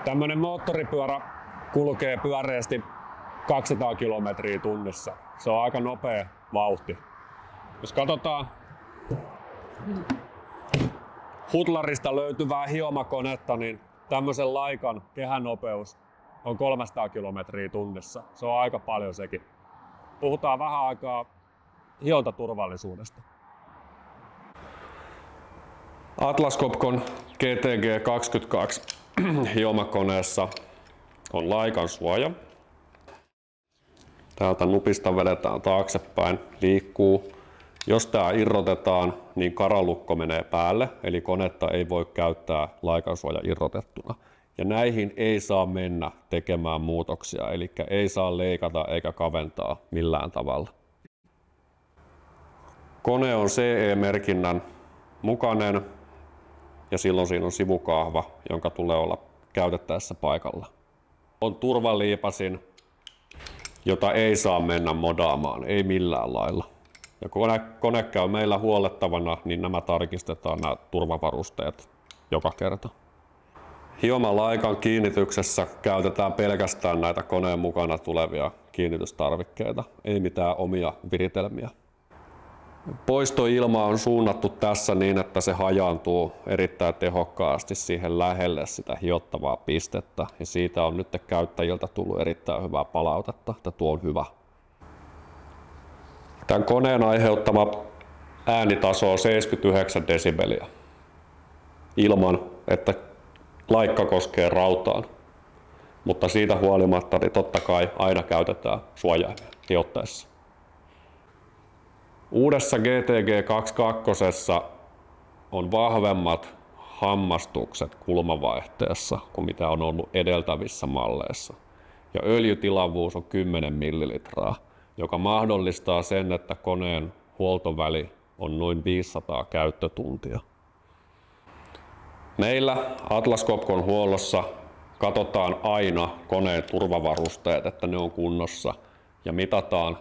Tämmönen moottoripyörä kulkee pyöreästi 200 kilometriä tunnissa. Se on aika nopea vauhti. Jos katsotaan Hutlarista löytyvää hiomakonetta, niin tämmöisen Laikan kehänopeus on 300 kilometriä tunnissa. Se on aika paljon sekin. Puhutaan vähän aikaa hiontaturvallisuudesta. Atlas Copcon GTG 22 hiomakoneessa on Laikan suoja. Täältä nupista vedetään taaksepäin, liikkuu. Jos tää irrotetaan, niin karalukko menee päälle, eli konetta ei voi käyttää Laikan suoja irrotettuna. Ja näihin ei saa mennä tekemään muutoksia, eli ei saa leikata eikä kaventaa millään tavalla. Kone on CE-merkinnän mukainen ja silloin siinä on sivukahva, jonka tulee olla käytettäessä paikalla. On turvaliipasin, jota ei saa mennä modaamaan, ei millään lailla. Ja kun kone käy meillä huollettavana, niin nämä tarkistetaan nämä turvavarusteet joka kerta. Hioman Laikan kiinnityksessä käytetään pelkästään näitä koneen mukana tulevia kiinnitystarvikkeita, ei mitään omia viritelmiä. Poistoilma on suunnattu tässä niin, että se hajaantuu erittäin tehokkaasti siihen lähelle sitä hiottavaa pistettä. Ja siitä on nyt käyttäjiltä tullut erittäin hyvää palautetta, että tuo on hyvä. Tämän koneen aiheuttama äänitaso on 79 desibeliä ilman, että laikka koskee rautaan. Mutta siitä huolimatta niin totta kai aina käytetään suojaimia hiottaessa. Uudessa GTG 22 on vahvemmat hammastukset kulmavaihteessa kuin mitä on ollut edeltävissä malleissa. Ja öljytilavuus on 10 millilitraa, joka mahdollistaa sen, että koneen huoltoväli on noin 500 käyttötuntia. Meillä Atlas Copcon huollossa katsotaan aina koneen turvavarusteet, että ne on kunnossa ja mitataan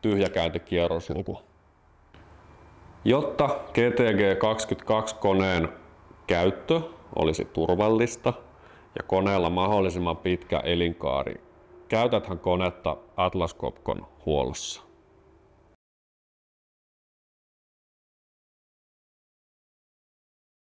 tyhjäkäyntikierrosluku. Jotta GTG 22 koneen käyttö olisi turvallista ja koneella mahdollisimman pitkä elinkaari, käytäthän konetta Atlas Copcon huollossa.